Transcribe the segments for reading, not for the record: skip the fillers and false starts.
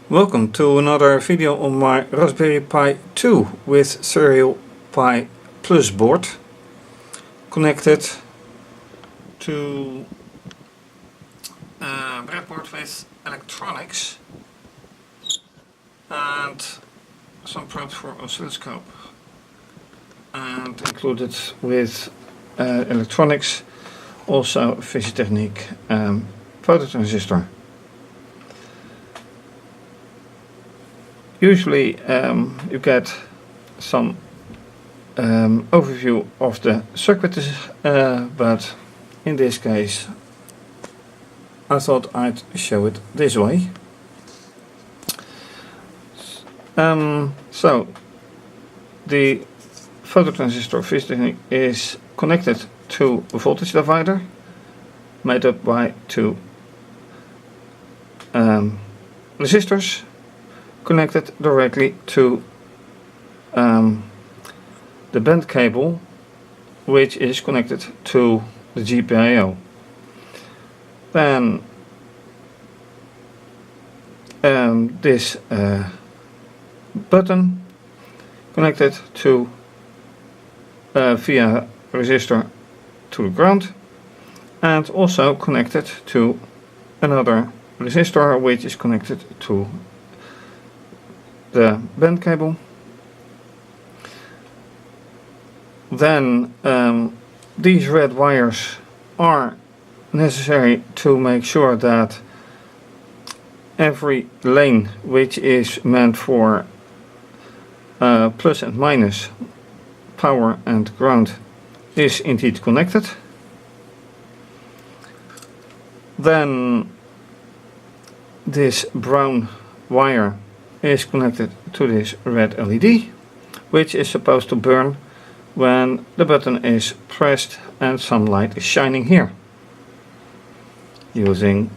Welcome to another video on my Raspberry Pi 2 with serial Pi Plus board connected to a breadboard with electronics and some probes for oscilloscope, and included with electronics also fischertechnik phototransistor. Usually you get some overview of the circuit, but in this case I thought I'd show it this way. So the phototransistor fischertechnik is connected to a voltage divider made up by two resistors connected directly to the band cable, which is connected to the GPIO. Then this button connected to via resistor to the ground, and also connected to another resistor which is connected to the band cable. Then these red wires are necessary to make sure that every lane which is meant for plus and minus power and ground is indeed connected. Then this brown wire is connected to this red LED, which is supposed to burn when the button is pressed and some light is shining here, using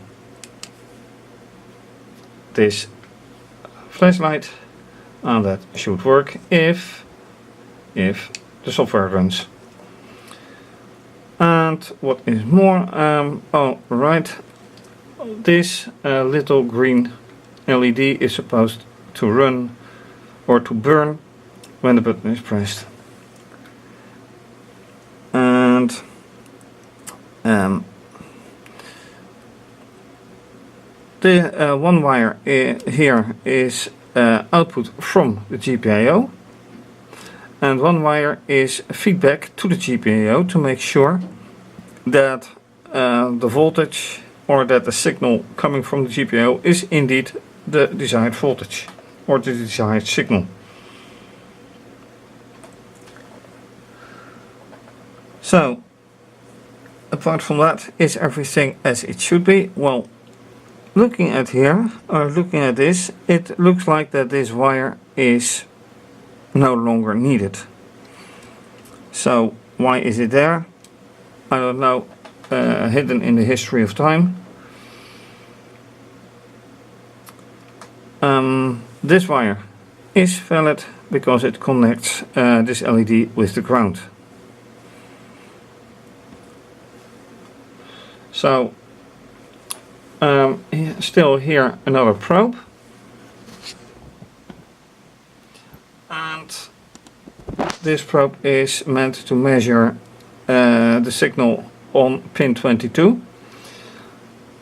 this flashlight, and that should work if the software runs. And what is more, this little green LED is supposed to run or to burn when the button is pressed. And the one wire here is output from the GPIO, and one wire is feedback to the GPIO to make sure that the voltage or that the signal coming from the GPIO is indeed the desired voltage or the desired signal. So apart from that, is everything as it should be? Well, looking at here, or looking at this, it looks like that this wire is no longer needed. So why is it there? I don't know, hidden in the history of time. This wire is valid because it connects this LED with the ground. So still here another probe, and this probe is meant to measure the signal on pin 22,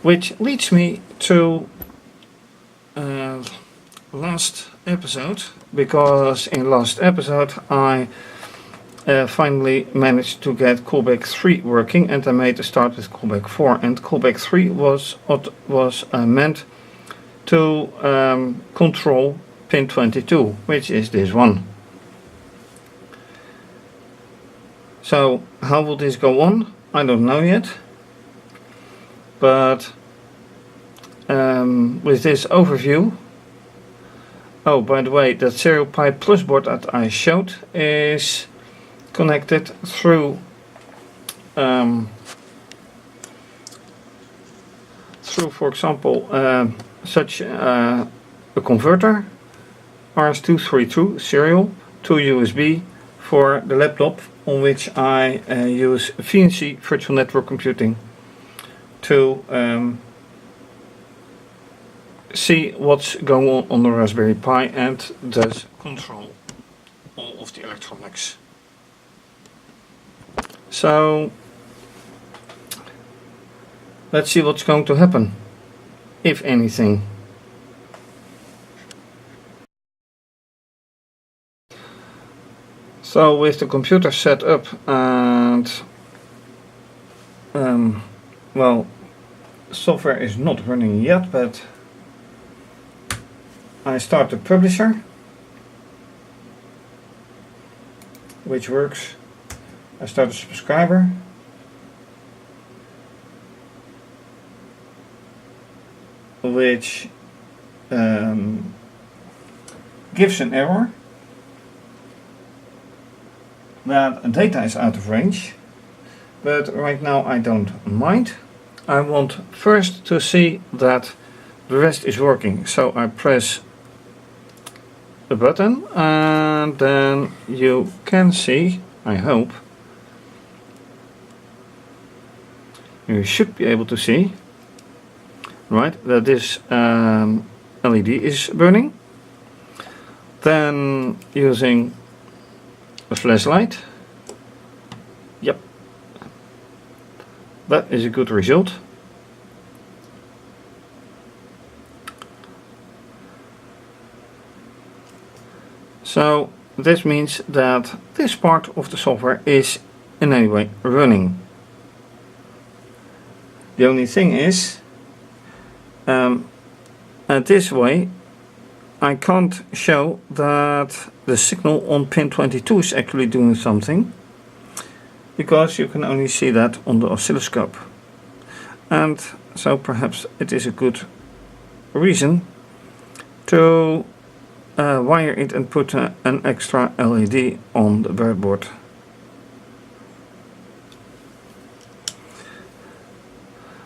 which leads me to last episode, because in last episode I finally managed to get callback 3 working, and I made a start with callback 4, and callback 3 was meant to control pin 22, which is this one. So how will this go on? I don't know yet, but with this overview. Oh, by the way, that serial Pi Plus board that I showed is connected through for example such a converter, RS232 serial to USB for the laptop on which I use VNC virtual network computing to see what's going on the Raspberry Pi and does control all of the electronics. So let's see what's going to happen, if anything. So with the computer set up and well, software is not running yet, but I start the publisher, which works. I start a subscriber, which gives an error that data is out of range, but right now I don't mind. I want first to see that the rest is working, so I press the button and then you can see, I hope, you should be able to see, right, that this LED is burning. Then using a flashlight, yep, that is a good result. So this means that this part of the software is in any way running. The only thing is, this way I can't show that the signal on pin 22 is actually doing something, because you can only see that on the oscilloscope. And so perhaps it is a good reason to wire it and put an extra LED on the breadboard.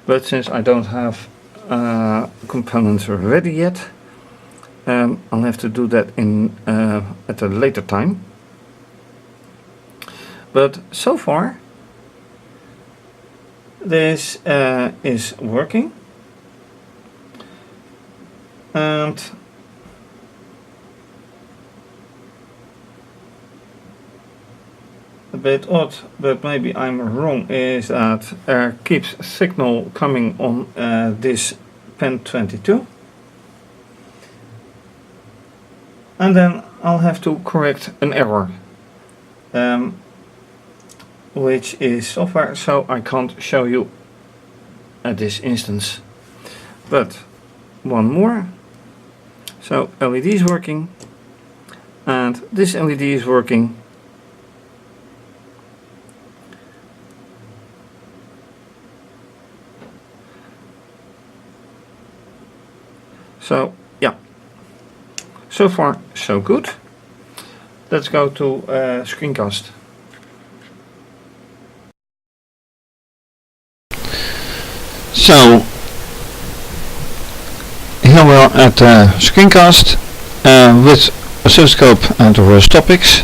But since I don't have components ready yet, I'll have to do that at a later time. But so far this is working, and a bit odd, but maybe I'm wrong, is that there keeps signal coming on this pin 22, and then I'll have to correct an error, which is software, so I can't show you at this instance. But one more. So LED is working, and this LED is working. So yeah, so far so good. Let's go to screencast. So here we are at screencast with oscilloscope and ROS topics.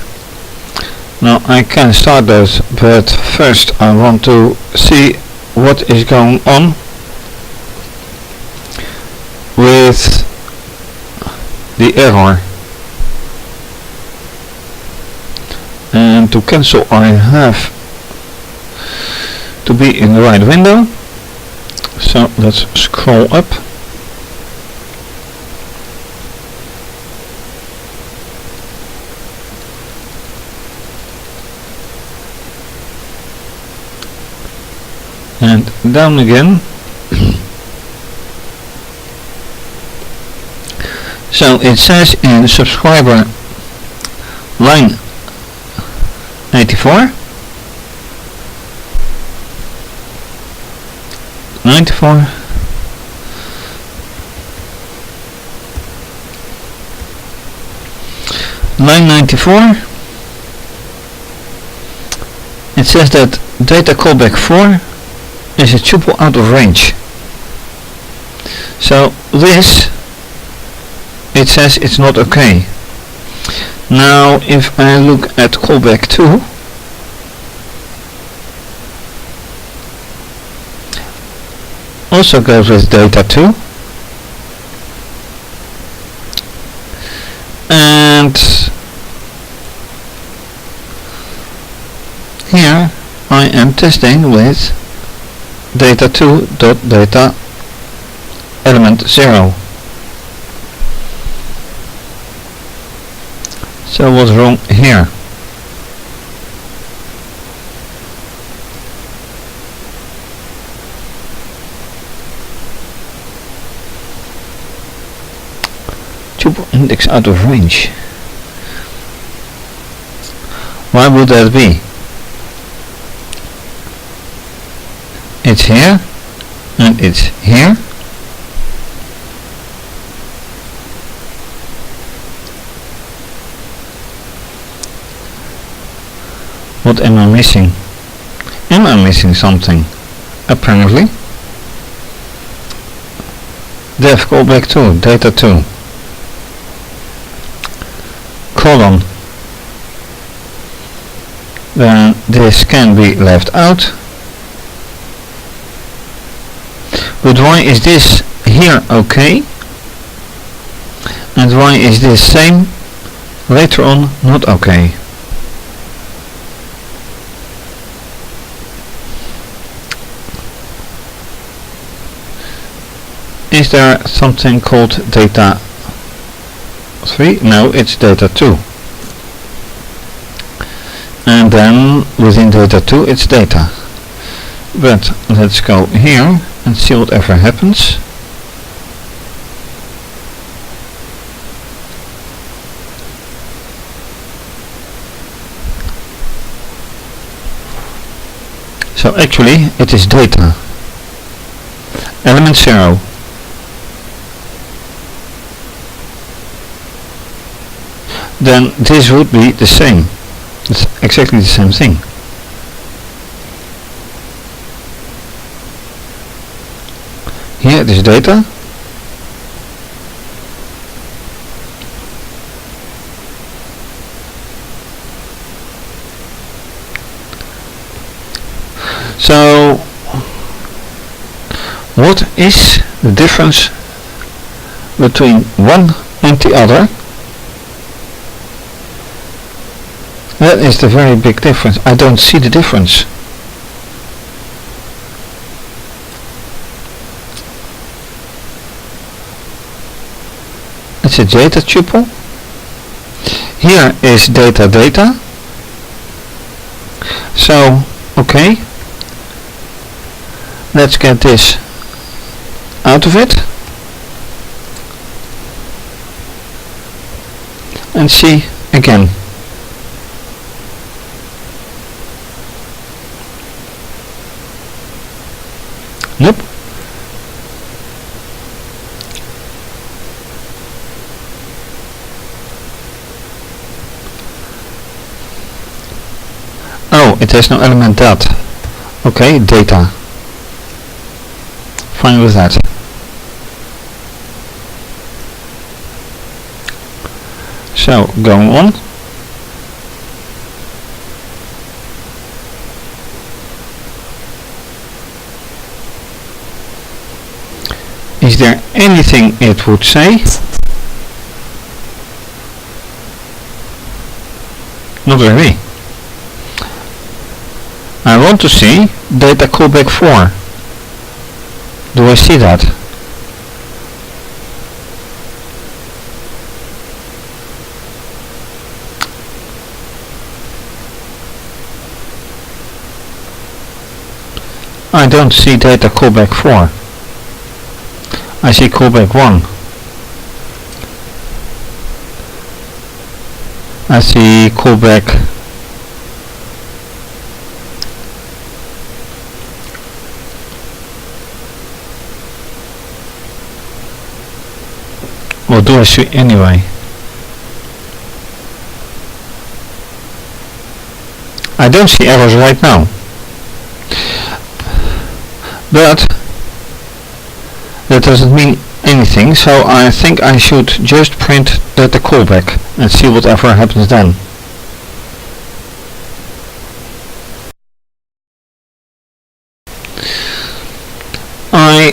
Now I can start those, but first I want to see what is going on with the error. And to cancel I have to be in the right window. So let's scroll up. And down again. So it says in subscriber line 84, 94, line 94, it says that data callback 4 is a tuple out of range. So this, it says it's not okay. Now if I look at callback 2, also goes with data 2, and here I am testing with data2.data element 0. So what's wrong here? Tuple index out of range. Why would that be? It's here and it's here. What am I missing? Am I missing something? Apparently. Def callback 2, data 2. Colon. Then this can be left out. But why is this here okay? And why is this same later on not okay? Is there something called data 3? No, it's data 2. And then within data 2 it's data. But let's go here and see whatever happens. So actually it is data. Element 0. Then this would be the same. It's exactly the same thing. Here it is data. So what is the difference between one and the other? That is the very big difference. I don't see the difference. It's a data tuple. Here is data data. So, okay. Let's get this out of it. And see again. Nope. Oh, it has no element dot. Okay, data. Fine with that. So, going on. Is there anything it would say? Not really. I want to see data callback 4. Do I see that? I don't see data callback 4. I see callback 1. I see callback what do I see anyway? I don't see errors right now. But that doesn't mean anything, so I think I should just print data callback and see whatever happens then. I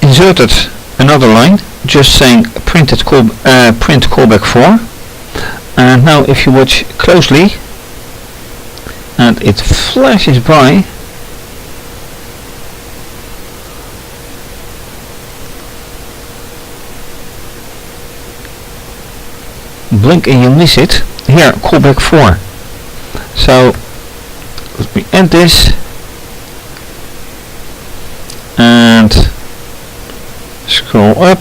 inserted another line just saying print callback 4, And now if you watch closely, and it flashes by, blink and you miss it. Here, callback 4. So let me end this and scroll up.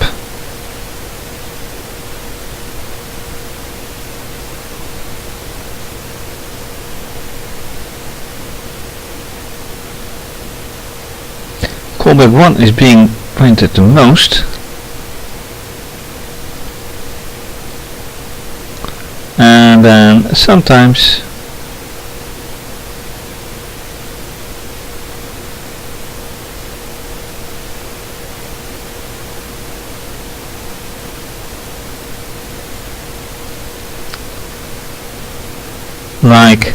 Callback 1 is being printed the most. And then sometimes like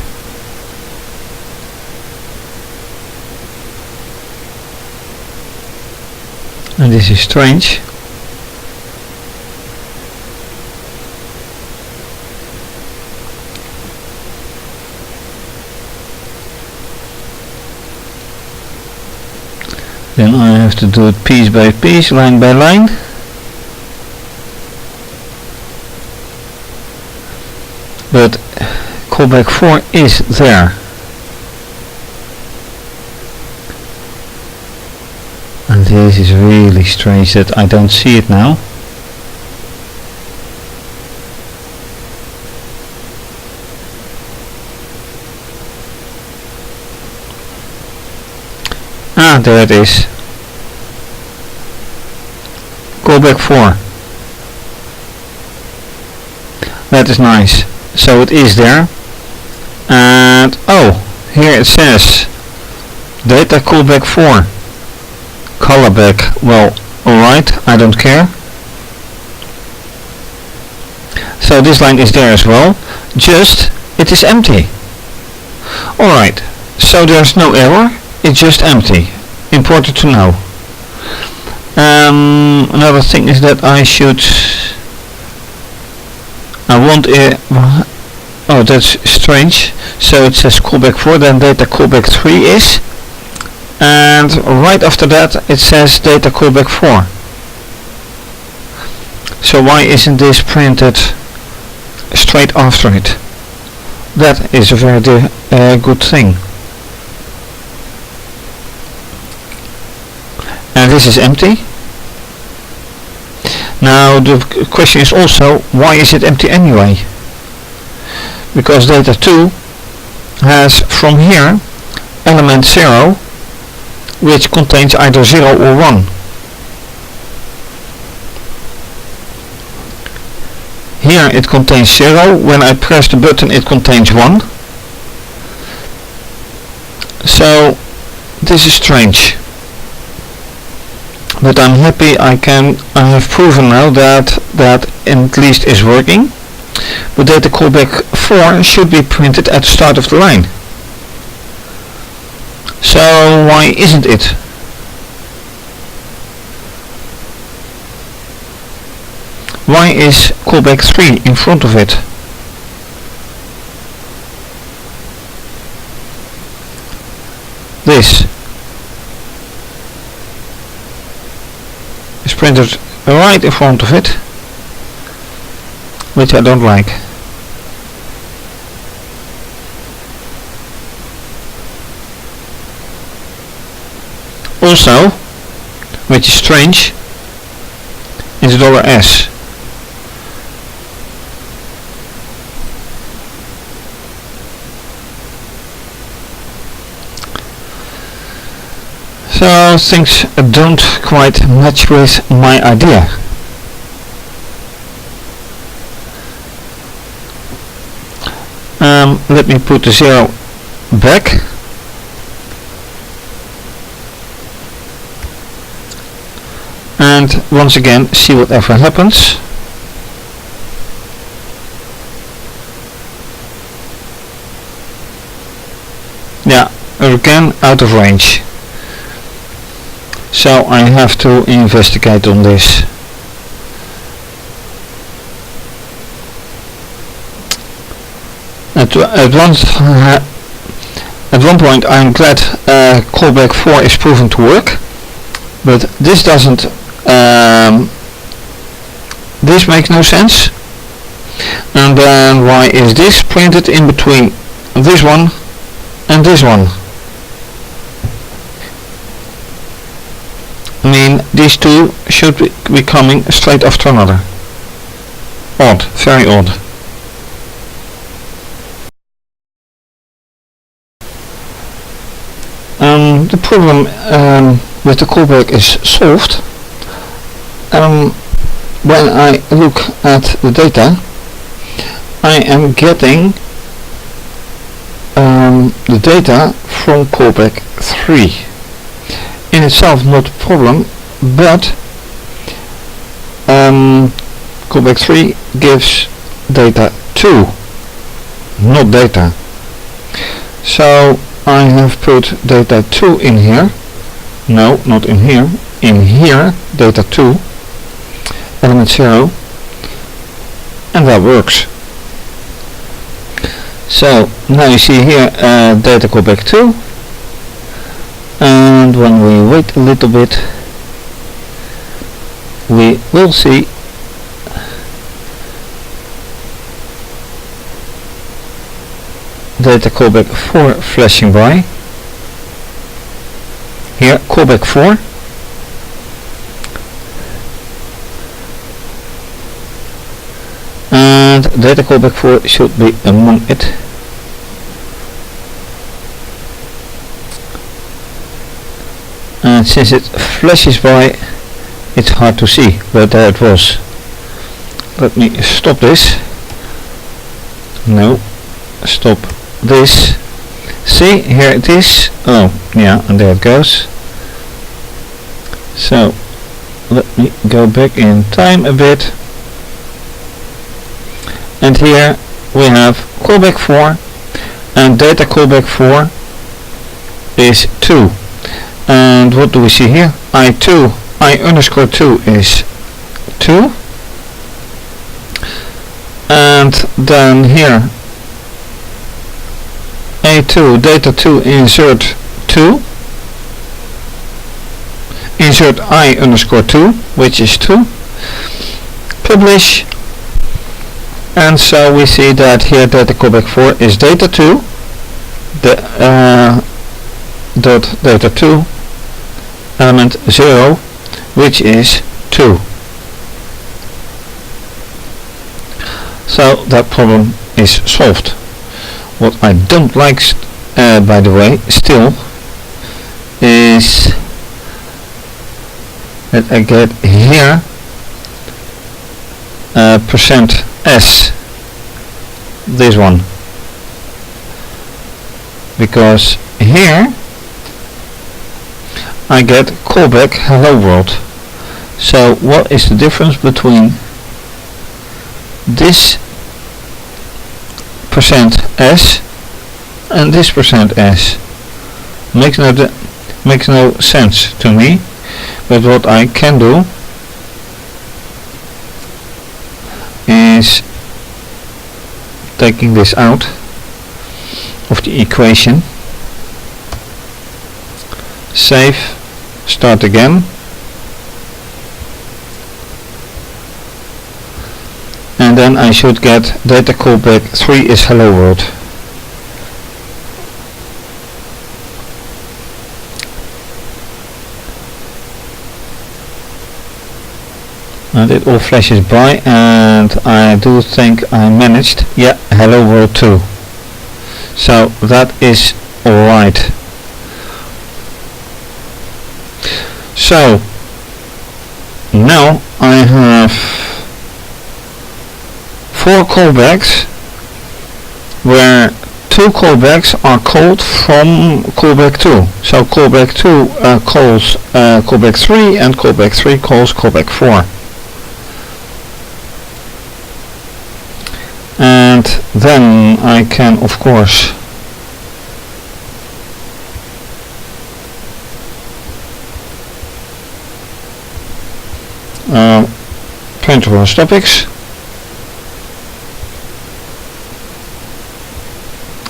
and this is strange. Then I have to do it piece by piece, line by line. But callback 4 is there. And this is really strange that I don't see it now. Ah, there it is. Callback 4. That is nice. So it is there. And oh, here it says data callback 4. Colorback. Well, alright, I don't care. So this line is there as well. Just it is empty. Alright, so there's no error. It's just empty. Important to know. Another thing is that I want a oh, that's strange. So it says callback 4, then data callback 3 is, and right after that it says data callback 4. So why isn't this printed straight after it? That is a very good thing. And this is empty. Now the question is also, why is it empty anyway? Because data 2 has from here element 0, which contains either 0 or 1. Here it contains 0, when I press the button it contains 1. So this is strange. But I'm happy I have proven now that at least is working. But data callback 4 should be printed at the start of the line. So why isn't it? Why is callback 3 in front of it? This is printed right in front of it, which I don't like. Also, which is strange, is $S. So things don't quite match with my idea. Let me put the 0 back. And once again see whatever happens. Yeah, again out of range. So I have to investigate on this. at one point I'm glad callback 4 is proven to work, but this doesn't, this makes no sense. And then why is this printed in between this one and this one? I mean, these two should be coming straight after another. Odd, very odd. The problem with the callback is solved. When I look at the data, I am getting the data from callback 3. In itself not a problem, but callback 3 gives data 2, not data. So I have put data 2 in here. No, not in here. In here, data 2, element 0, and that works. So now you see here data callback 2, and when we wait a little bit, we will see data callback 4 flashing by. Here, callback 4. And data callback 4 should be among it. And since it flashes by, it's hard to see, but there it was. Let me stop this. No, stop this. See, here it is. Oh, yeah, and there it goes. So, let me go back in time a bit. And here we have callback 4, and data callback 4 is 2. And what do we see here? I underscore 2 is 2. And then here A2, data 2, insert 2. Insert I underscore 2, which is 2. Publish. And so we see that here data callback 4 is data 2. Dot data 2 element 0, which is 2. So that problem is solved. What I don't like, by the way, still, is that I get here %s, this one, because here I get callback hello world. So what is the difference between this %s and this %s? Makes no sense to me. But what I can do is taking this out of the equation, save, start again, and then I should get data callback 3 is hello world. And it all flashes by, and I do think I managed. Yeah, hello world 2. So that is alright. So now I have 4 callbacks where 2 callbacks are called from callback 2. So callback 2 calls callback 3, and callback 3 calls callback 4. And then I can, of course, print ROS topics,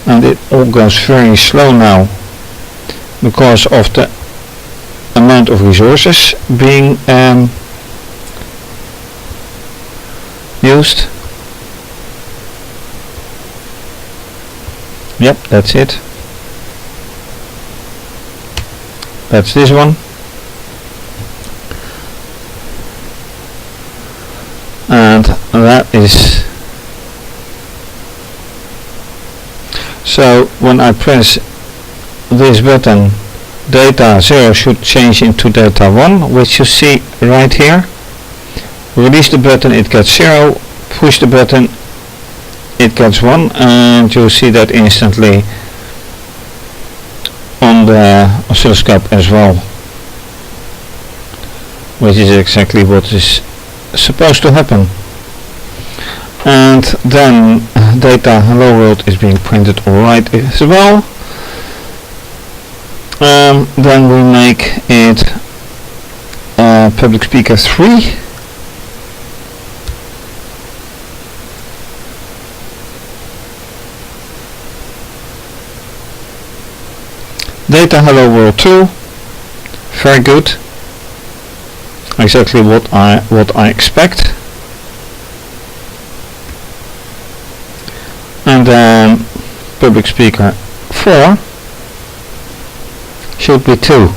and it all goes very slow now because of the amount of resources being used. Yep, that's it. That's this one. And that is, so when I press this button, data 0 should change into data 1, which you see right here. Release the button, it gets 0, push the button, it gets 1, and you'll see that instantly on the oscilloscope as well, which is exactly what is supposed to happen. And then data hello world is being printed right as well. Then we make it public speaker 3. Data hello world 2. Very good. Exactly what I expect. And then public speaker 4 should be 2.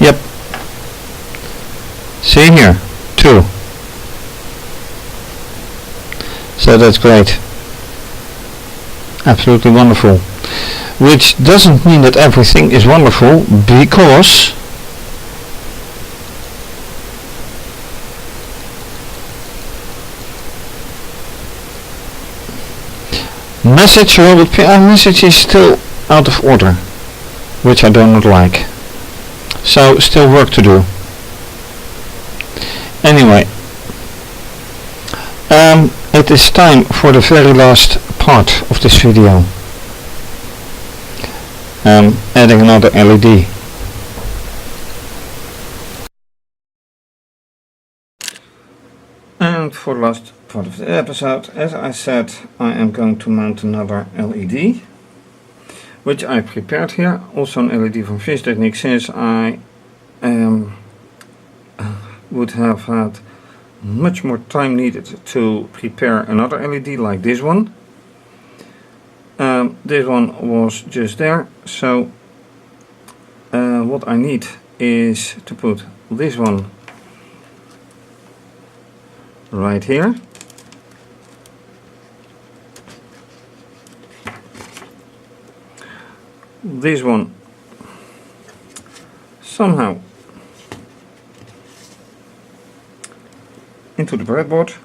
Yep. See here, 2. So that's great. Absolutely wonderful. Which doesn't mean that everything is wonderful, because message robot message is still out of order, which I do not like. So still work to do. Anyway, it is time for the very last part of this video. Adding another LED. And for the last part of the episode, as I said, I am going to mount another LED, which I prepared here. Also an LED from fischertechnik, since I would have had much more time needed to prepare another LED like this one. This one was just there, so what I need is to put this one right here. This one somehow into the breadboard.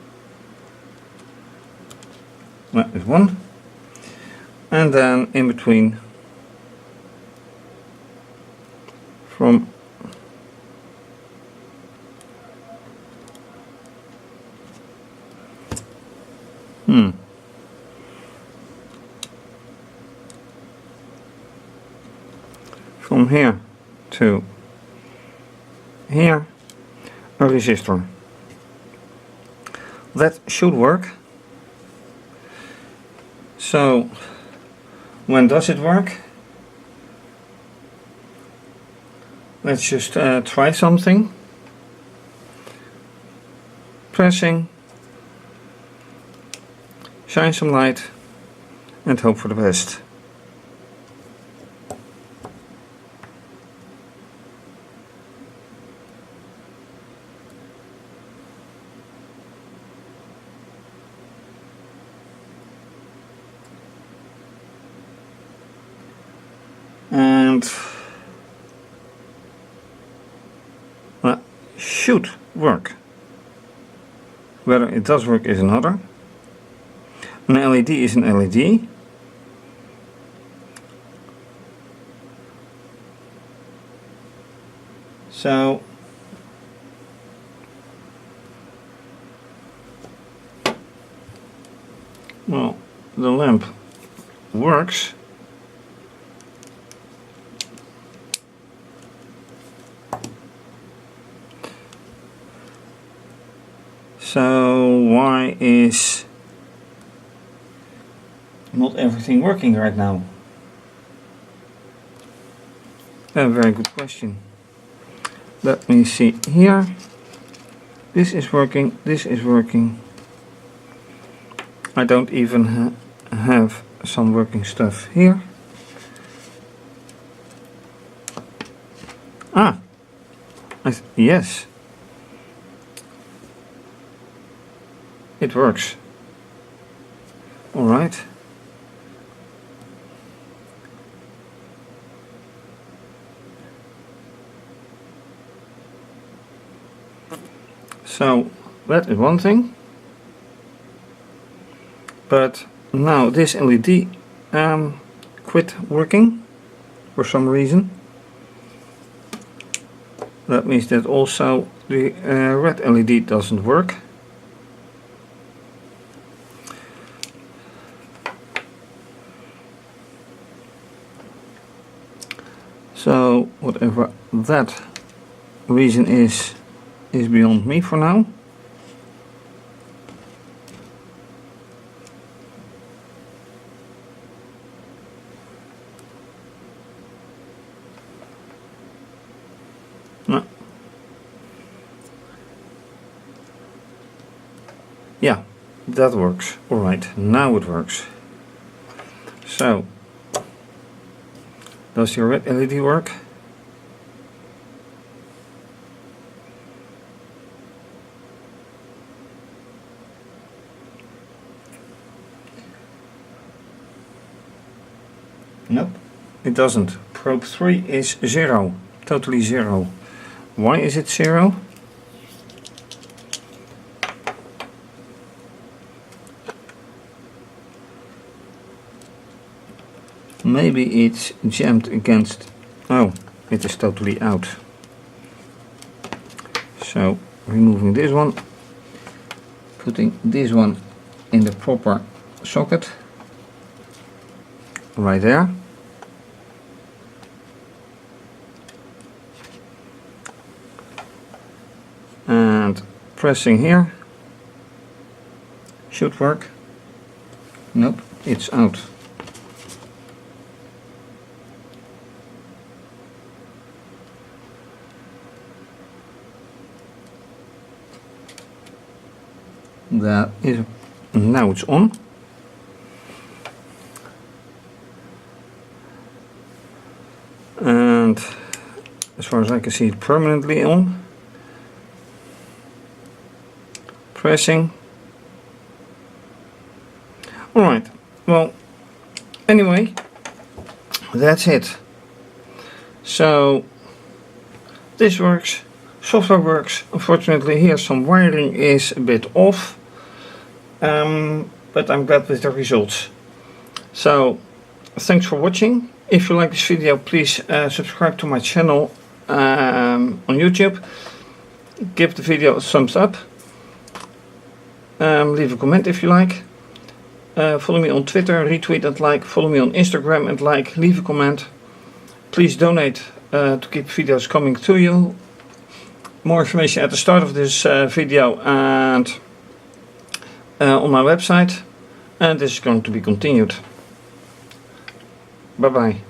That is one. And then in between from from here to here a resistor. That should work. So when does it work? Let's just try something. Pressing, shine some light, and hope for the best. And that should work. Whether it does work is another. An LED is an LED. So well, the lamp works. So why is not everything working right now? A very good question. Let me see here. This is working, this is working. I don't even have some working stuff here. Ah, yes. It works. All right. So that is one thing. But now this LED quit working for some reason. That means that also the red LED doesn't work. So whatever that reason is beyond me for now. No. Yeah, that works. Alright, now it works. So, does your red LED work? Nope, it doesn't. Probe 3 is 0, totally 0. Why is it 0? Maybe it's jammed against. Oh, it is totally out. So removing this one, putting this one in the proper socket right there. And pressing here should work. Nope, it's out. That is, now it's on. And as far as I can see, it permanently on. Pressing. Alright, well, anyway, that's it. So, this works, software works. Unfortunately, here some wiring is a bit off, but I'm glad with the results. So, thanks for watching. If you like this video, please subscribe to my channel on YouTube. Give the video a thumbs up. Leave a comment if you like. Follow me on Twitter, retweet and like. Follow me on Instagram and like. Leave a comment. Please donate to keep videos coming to you. More information at the start of this video and on my website. And this is going to be continued. Bye bye.